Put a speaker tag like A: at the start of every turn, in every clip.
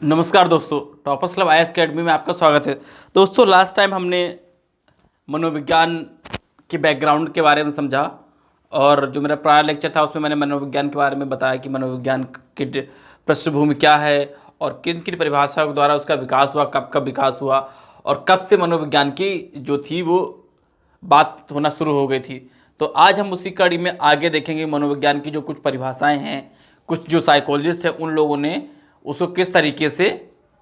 A: नमस्कार दोस्तों, toppers club IAS academy में आपका स्वागत है। दोस्तों, लास्ट टाइम हमने मनोविज्ञान के बैकग्राउंड के बारे में समझा और जो मेरा प्रायर लेक्चर था उसमें मैंने मनोविज्ञान के बारे में बताया कि मनोविज्ञान की पृष्ठभूमि क्या है और किन किन परिभाषाओं के द्वारा उसका विकास हुआ, कब कब विकास हुआ और कब से मनोविज्ञान की जो थी वो बात होना शुरू हो गई थी। तो आज हम उसी कड़ी में आगे देखेंगे मनोविज्ञान की जो कुछ परिभाषाएँ हैं, कुछ जो साइकोलॉजिस्ट हैं उन लोगों ने उसको किस तरीके से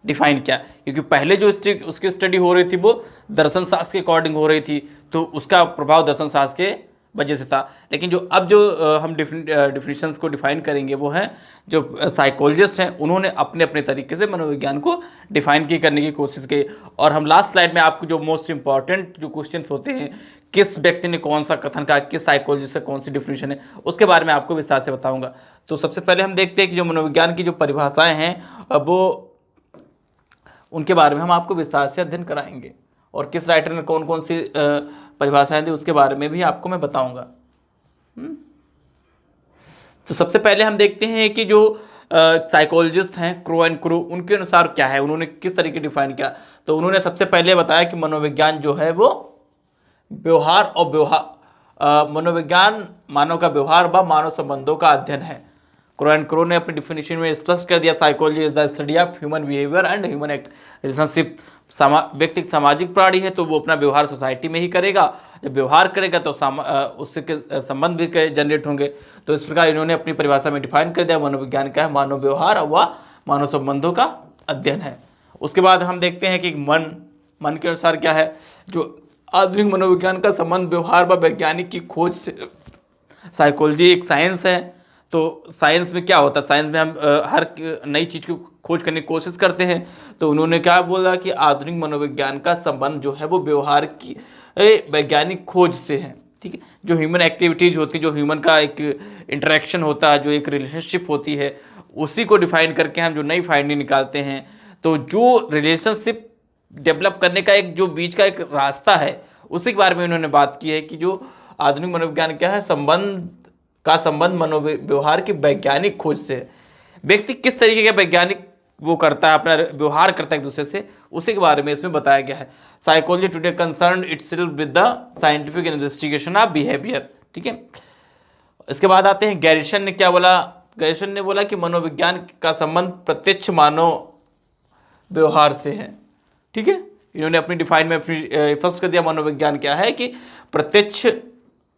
A: डिफाइन किया, क्योंकि पहले जो उसकी स्टडी हो रही थी वो दर्शन शास्त्र के अकॉर्डिंग हो रही थी, तो उसका प्रभाव दर्शन शास्त्र के वजह से था। लेकिन जो अब जो हम डिफिनीशंस को डिफाइन करेंगे वो हैं जो साइकोलॉजिस्ट हैं, उन्होंने अपने अपने तरीके से मनोविज्ञान को डिफाइन करने की कोशिश की। और हम लास्ट स्लाइड में आपको जो मोस्ट इंपॉर्टेंट जो क्वेश्चन होते हैं, किस व्यक्ति ने कौन सा कथन कहा, किस साइकोलॉजिस्ट से कौन सी डिफिनीशन है, उसके बारे में आपको विस्तार से बताऊंगा। तो सबसे पहले हम देखते हैं कि जो मनोविज्ञान की जो परिभाषाएं हैं वो उनके बारे में हम आपको विस्तार से अध्ययन कराएंगे और किस राइटर ने कौन कौन सी परिभाषाएं दी उसके बारे में भी आपको मैं बताऊंगा। तो सबसे पहले हम देखते हैं कि जो साइकोलॉजिस्ट हैं क्रो एंड क्रू, उनके अनुसार क्या है, उन्होंने किस तरीके डिफाइन किया। तो उन्होंने सबसे पहले बताया कि मनोविज्ञान जो है वो व्यवहार और मनोविज्ञान मानव का व्यवहार व मानव संबंधों का अध्ययन है। क्रो एंड क्रो ने अपनी डिफिनेशन में स्पष्ट कर दिया, psychology is the study of human behaviour and human act relationship. व्यक्ति सामाजिक प्राणी है तो वो अपना व्यवहार सोसाइटी में ही करेगा, जब व्यवहार करेगा तो उसके संबंध भी जनरेट होंगे। तो इस प्रकार इन्होंने अपनी परिभाषा में डिफाइन कर दिया मनोविज्ञान क्या है, मानव व्यवहार व मानव संबंधों का अध्ययन है। उसके बाद हम देखते हैं कि मन के अनुसार क्या है, जो आधुनिक मनोविज्ञान का संबंध व्यवहार व वैज्ञानिक की खोज से। साइकोलॉजी एक साइंस है, तो साइंस में क्या होता है, साइंस में हम हर नई चीज़ की खोज करने की कोशिश करते हैं। तो उन्होंने क्या बोला कि आधुनिक मनोविज्ञान का संबंध जो है वो व्यवहार की वैज्ञानिक खोज से है। ठीक है, जो ह्यूमन एक्टिविटीज़ होती है, जो ह्यूमन का एक इंटरेक्शन होता है, जो एक रिलेशनशिप होती है, उसी को डिफाइन करके हम जो नई फाइंडिंग निकालते हैं। तो जो रिलेशनशिप डेवलप करने का एक जो बीच का एक रास्ता है, उसी के बारे में उन्होंने बात की है कि जो आधुनिक मनोविज्ञान क्या है, संबंध मनोव्यवहार की वैज्ञानिक खोज से है। व्यक्ति किस तरीके का वैज्ञानिक वो करता है, अपना व्यवहार करता है एक दूसरे से, उसी के बारे में इसमें बताया गया है। Psychology today concern itself with the scientific investigation of behaviour. ठीक है, इसके बाद आते हैं गैरिसन ने क्या बोला। गैरिसन ने बोला कि मनोविज्ञान का संबंध प्रत्यक्ष मानव व्यवहार से है। ठीक है, इन्होंने अपनी डिफाइन में फर्स्ट कर दिया मनोविज्ञान क्या है कि प्रत्यक्ष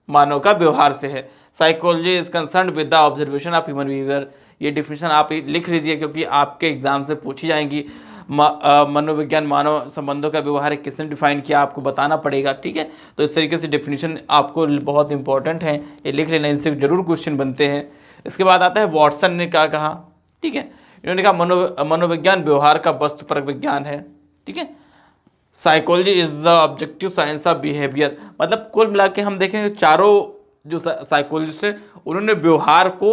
A: मानव का व्यवहार से है। Psychology is concern with the observation of human behaviour. ये डिफिनेशन आप लिख लीजिए क्योंकि आपके एग्जाम से पूछी जाएंगी। मनोविज्ञान मानव संबंधों का व्यवहार किसने डिफाइन किया, आपको बताना पड़ेगा। ठीक है, तो इस तरीके से डिफिनेशन आपको बहुत इंपॉर्टेंट है, ये लिख लेना, इनसे जरूर क्वेश्चन बनते हैं। इसके बाद आता है वॉटसन ने क्या कहा। ठीक है, इन्होंने कहा मनोविज्ञान व्यवहार का वस्तुपरक विज्ञान है। ठीक है, psychology is the objective science of behaviour. मतलब कुल मिला के हम देखेंगे चारों जो साइकोलॉजिस्ट हैं उन्होंने व्यवहार को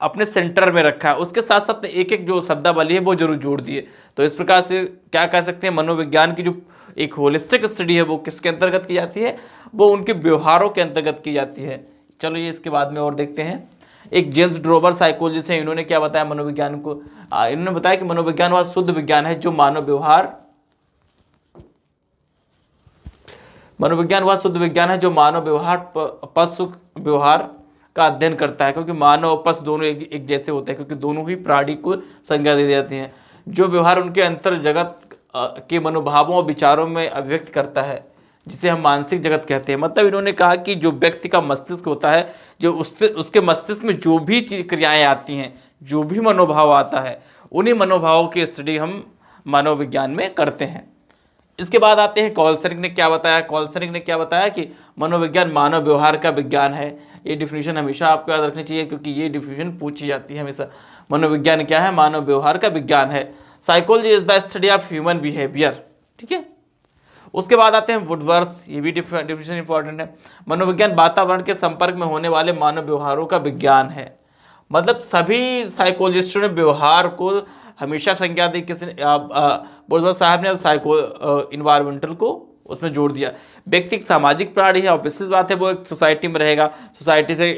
A: अपने सेंटर में रखा है, उसके साथ साथ एक एक जो शब्दावली है वो जरूर जोड़ दिए। तो इस प्रकार से क्या कह सकते हैं, मनोविज्ञान की जो एक होलिस्टिक स्टडी है वो किसके अंतर्गत की जाती है, वो उनके व्यवहारों के अंतर्गत की जाती है। चलो ये इसके बाद में और देखते हैं। एक जेम्स ड्रोबर साइकोलॉजिस्ट है, इन्होंने क्या बताया मनोविज्ञान को। इन्होंने बताया कि मनोविज्ञान वह शुद्ध विज्ञान है जो मनोविज्ञान वह शुद्ध विज्ञान है जो मानव व्यवहार पशु व्यवहार का अध्ययन करता है, क्योंकि मानव और पशु दोनों एक जैसे होते हैं, क्योंकि दोनों ही प्राणी को संज्ञा दी जाती है। जो व्यवहार उनके अंतर जगत के मनोभावों और विचारों में अभिव्यक्त करता है, जिसे हम मानसिक जगत कहते हैं। मतलब इन्होंने कहा कि जो व्यक्ति का मस्तिष्क होता है, जो उसके मस्तिष्क में जो भी क्रियाएँ आती हैं, जो भी मनोभाव आता है, उन्हीं मनोभावों की स्टडी हम मनोविज्ञान में करते हैं। इसके बाद आते हैं कॉल्सरिक ने क्या बताया। कॉल्सरिक ने क्या बताया कि मनोविज्ञान मानव व्यवहार का विज्ञान है। ये डिफिनेशन हमेशा आपको याद रखनी चाहिए क्योंकि ये डिफिनेशन पूछी जाती है हमेशा। मनोविज्ञान क्या है, मानव व्यवहार का विज्ञान है। Psychology is the study of human behaviour. ठीक है, उसके बाद आते हैं वुडवर्थ, ये भी डिफिनेशन इंपॉर्टेंट है। मनोविज्ञान वातावरण के संपर्क में होने वाले मानव व्यवहारों का विज्ञान है। मतलब सभी साइकोलॉजिस्टों ने व्यवहार को हमेशा संज्ञा दी। किसी वुडवर्थ साहब ने इन्वायरमेंटल को उसमें जोड़ दिया। व्यक्ति एक सामाजिक प्राणी है, ऑब्वियसली बात है, वो एक सोसाइटी में रहेगा, सोसाइटी से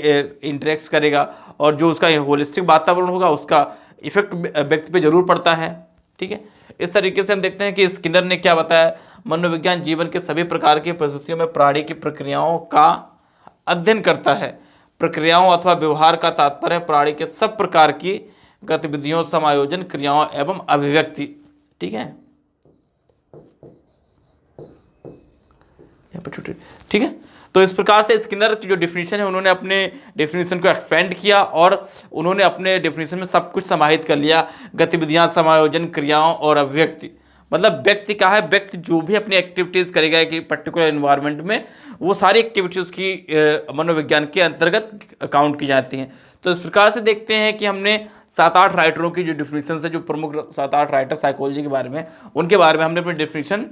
A: इंटरेक्ट करेगा और जो उसका होलिस्टिक वातावरण होगा उसका इफेक्ट व्यक्ति पे जरूर पड़ता है। ठीक है, इस तरीके से हम देखते हैं कि स्किनर ने क्या बताया, मनोविज्ञान जीवन के सभी प्रकार की परिस्थितियों में प्राणी की प्रक्रियाओं का अध्ययन करता है। प्रक्रियाओं अथवा व्यवहार का तात्पर्य प्राणी के सब प्रकार की गतिविधियों, समायोजन, क्रियाओं एवं अभिव्यक्ति। ठीक है, यहाँ पर छोटे, ठीक है। तो इस प्रकार से स्किनर की जो डेफिनेशन है, उन्होंने अपने डेफिनेशन को एक्सपेंड किया और उन्होंने अपने डेफिनेशन में सब कुछ समाहित कर लिया, गतिविधियां, समायोजन, क्रियाओं और अभिव्यक्ति। मतलब व्यक्ति का है, व्यक्ति जो भी अपनी एक्टिविटीज़ करेगा एक पर्टिकुलर एनवायरनमेंट में, वो सारी एक्टिविटीज़ की मनोविज्ञान के अंतर्गत काउंट की जाती हैं। तो इस प्रकार से देखते हैं कि हमने 7-8 राइटरों की जो डेफिनेशन है, जो प्रमुख 7-8 राइटर साइकोलॉजी के बारे में, उनके बारे में हमने अपनी डेफिनेशन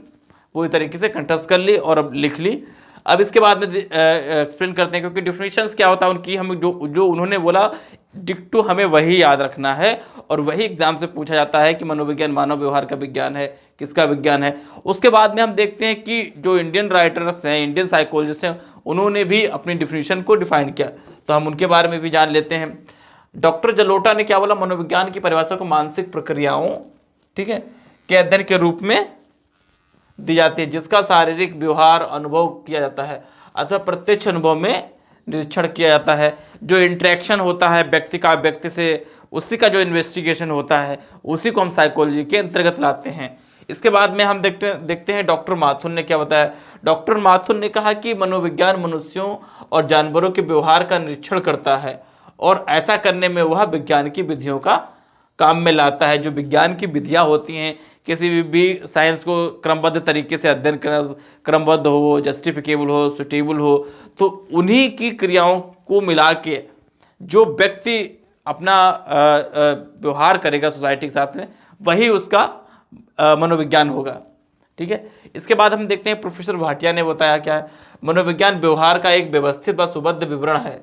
A: पूरी तरीके से कंठस्थ कर ली और अब लिख ली। अब इसके बाद में एक्सप्लेन करते हैं, क्योंकि डिफिनेशंस क्या होता है उनकी, हम जो उन्होंने बोला डिक्टो हमें वही याद रखना है और वही एग्जाम से पूछा जाता है कि मनोविज्ञान मानव व्यवहार का विज्ञान है, किसका विज्ञान है। उसके बाद में हम देखते हैं कि जो इंडियन राइटर्स हैं, इंडियन साइकोलॉजिस्ट हैं, उन्होंने भी अपनी डिफिनेशन को डिफाइन किया, तो हम उनके बारे में भी जान लेते हैं। डॉक्टर जलोटा ने क्या बोला, मनोविज्ञान की परिभाषा को मानसिक प्रक्रियाओं, ठीक है, के अध्ययन के रूप में दी जाती है, जिसका शारीरिक व्यवहार अनुभव किया जाता है अथवा प्रत्यक्ष अनुभव में निरीक्षण किया जाता है। जो इंटरेक्शन होता है व्यक्ति का व्यक्ति से, उसी का जो इन्वेस्टिगेशन होता है, उसी को हम साइकोलॉजी के अंतर्गत लाते हैं। इसके बाद में हम देखते हैं डॉक्टर माथुर ने क्या बताया। डॉक्टर माथुर ने कहा कि मनोविज्ञान मनुष्यों और जानवरों के व्यवहार का निरीक्षण करता है और ऐसा करने में वह विज्ञान की विधियों का काम में लाता है। जो विज्ञान की विधियाँ होती हैं, किसी भी साइंस को क्रमबद्ध तरीके से अध्ययन करना, क्रमबद्ध हो, जस्टिफिकेबल हो, सुटेबल हो, तो उन्हीं की क्रियाओं को मिला के जो व्यक्ति अपना व्यवहार करेगा सोसाइटी के साथ में, वही उसका मनोविज्ञान होगा। ठीक है, इसके बाद हम देखते हैं प्रोफेसर भाटिया ने बताया क्या है, मनोविज्ञान व्यवहार का एक व्यवस्थित व सुबद्ध विवरण है।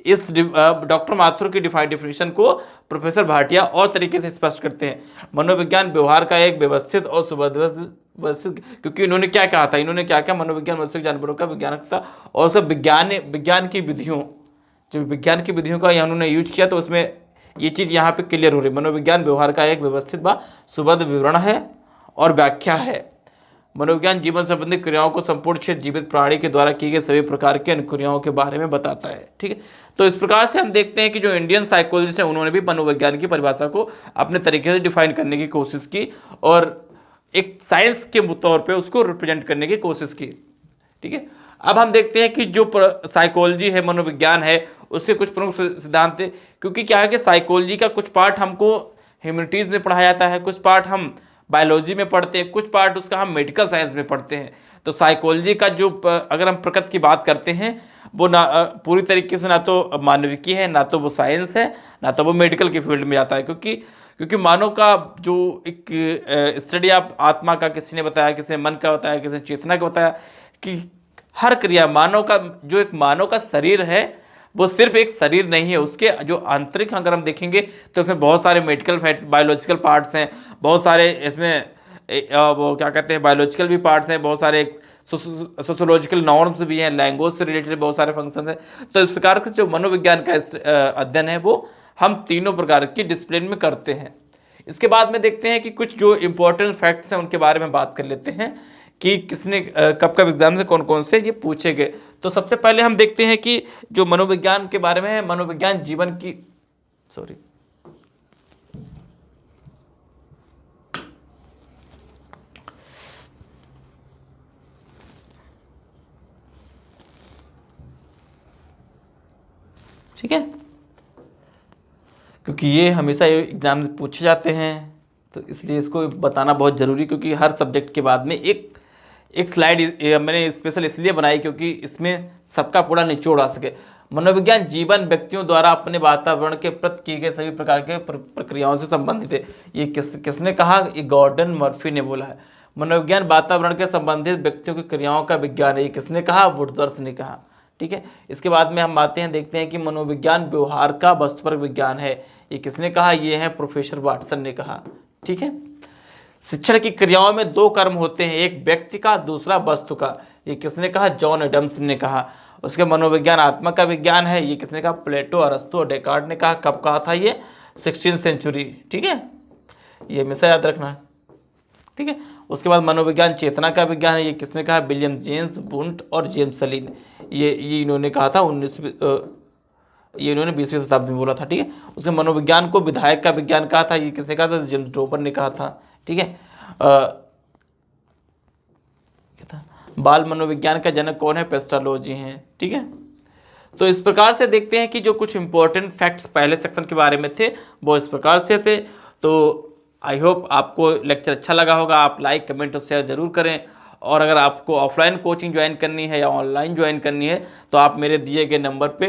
A: इस डॉक्टर माथुर की डिफिनेशन को प्रोफेसर भाटिया और तरीके से स्पष्ट करते हैं, मनोविज्ञान व्यवहार का एक व्यवस्थित और सुबद्ध, क्योंकि इन्होंने क्या कहा था, इन्होंने क्या कहा, मनोविज्ञान मनुष्य जानवरों का विज्ञान था और सब विज्ञान की विधियों, जब विज्ञान की विधियों का उन्होंने यूज किया तो उसमें ये चीज़ यहाँ पे क्लियर हो रही है। मनोविज्ञान व्यवहार का एक व्यवस्थित व सुबद्ध विवरण है और व्याख्या है। मनोविज्ञान जीवन संबंधी क्रियाओं को संपूर्ण क्षेत्र जीवित प्राणी के द्वारा की गई सभी प्रकार की अनुक्रियाओं के बारे में बताता है। ठीक है, तो इस प्रकार से हम देखते हैं कि जो इंडियन साइकोलॉजिस्ट हैं, उन्होंने भी मनोविज्ञान की परिभाषा को अपने तरीके से डिफाइन करने की कोशिश की और एक साइंस के तौर पे उसको रिप्रेजेंट करने की कोशिश की। ठीक है, अब हम देखते हैं कि जो साइकोलॉजी है, मनोविज्ञान है, उसके कुछ प्रमुख सिद्धांत थे। क्योंकि क्या है कि साइकोलॉजी का कुछ पार्ट हमको ह्यूमैनिटीज़ में पढ़ाया जाता है, कुछ पार्ट हम बायोलॉजी में पढ़ते हैं, कुछ पार्ट उसका हम मेडिकल साइंस में पढ़ते हैं। तो साइकोलॉजी का जो अगर हम प्रकृति की बात करते हैं, वो ना पूरी तरीके से ना तो मानविकी है, ना तो वो साइंस है, ना तो वो मेडिकल की फील्ड में जाता है। क्योंकि मानव का जो एक स्टडी आप आत्मा का किसी ने बताया, किसी ने मन का बताया, किसी ने चेतना का बताया, कि हर क्रिया मानव का, जो एक मानव का शरीर है, वो सिर्फ एक शरीर नहीं है, उसके जो आंतरिक अगर हम देखेंगे तो उसमें बहुत सारे मेडिकल बायोलॉजिकल पार्ट्स हैं, बहुत सारे इसमें वो क्या कहते हैं बायोलॉजिकल भी पार्ट्स हैं, बहुत सारे सोशोलॉजिकल नॉर्म्स भी हैं, लैंग्वेज से रिलेटेड बहुत सारे फंक्शन हैं। तो इस प्रकार से जो मनोविज्ञान का अध्ययन है वो हम तीनों प्रकार की डिसिप्लिन में करते हैं। इसके बाद में देखते हैं कि कुछ जो इम्पोर्टेंट फैक्ट्स हैं उनके बारे में बात कर लेते हैं कि किसने कब कब एग्जाम से कौन कौन से ये पूछे गए। तो सबसे पहले हम देखते हैं कि जो मनोविज्ञान के बारे में है, मनोविज्ञान जीवन की ठीक है, क्योंकि ये हमेशा एग्जाम से पूछे जाते हैं, तो इसलिए इसको बताना बहुत ज़रूरी, क्योंकि हर सब्जेक्ट के बाद में एक स्लाइड मैंने स्पेशल इसलिए बनाई क्योंकि इसमें सबका पूरा निचोड़ आ सके। मनोविज्ञान जीवन व्यक्तियों द्वारा अपने वातावरण के प्रति किए गए सभी प्रकार के प्रक्रियाओं से संबंधित है। ये किसने कहा, ये गॉर्डन मर्फी ने बोला है। मनोविज्ञान वातावरण के संबंधित व्यक्तियों की क्रियाओं का विज्ञान है, ये किसने कहा, वुड्सवर्थ ने कहा। ठीक है, इसके बाद में हम आते हैं, देखते हैं कि मनोविज्ञान व्यवहार का वस्तुपरक विज्ञान है, ये किसने कहा, ये है प्रोफेसर वाटसन ने कहा। ठीक है, शिक्षण की क्रियाओं में दो कर्म होते हैं, एक व्यक्ति का, दूसरा वस्तु का, ये किसने कहा, जॉन एडम्स ने कहा। उसके मनोविज्ञान आत्मा का विज्ञान है, ये किसने कहा, प्लेटो, अरस्तु और डेकार्ट ने कहा। कब कहा था ये, 16th सेंचुरी, ठीक है, ये हमेशा याद रखना है, ठीक है। उसके बाद मनोविज्ञान चेतना का विज्ञान है, ये किसने कहा, विलियम जेम्स वुंट और जेम्स सलीन, ये इन्होंने कहा था 20वीं शताब्दी में बोला था, ठीक है। उसके मनोविज्ञान को विधायक का विज्ञान कहा था, ये किसने कहा था, जेम्स डोबर ने कहा था, ठीक है। क्या था, बाल मनोविज्ञान का जनक कौन है, पेस्टालोजी हैं, ठीक है। तो इस प्रकार से देखते हैं कि जो कुछ इंपॉर्टेंट फैक्ट्स पहले सेक्शन के बारे में थे वो इस प्रकार से थे। तो आई होप आपको लेक्चर अच्छा लगा होगा, आप लाइक कमेंट और शेयर ज़रूर करें। और अगर आपको ऑफलाइन कोचिंग ज्वाइन करनी है या ऑनलाइन ज्वाइन करनी है तो आप मेरे दिए गए नंबर पे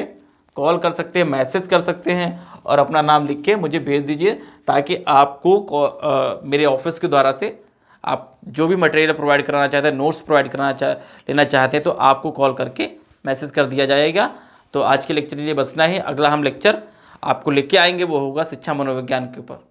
A: कॉल कर सकते हैं, मैसेज कर सकते हैं और अपना नाम लिख के मुझे भेज दीजिए, ताकि आपको मेरे ऑफिस के द्वारा से आप जो भी मटेरियल प्रोवाइड कराना चाहते हैं, नोट्स प्रोवाइड लेना चाहते हैं तो आपको कॉल करके मैसेज कर दिया जाएगा। तो आज के लेक्चर के लिए बस इतना ही। अगला हम लेक्चर आपको लेके आएंगे वो होगा शिक्षा मनोविज्ञान के ऊपर।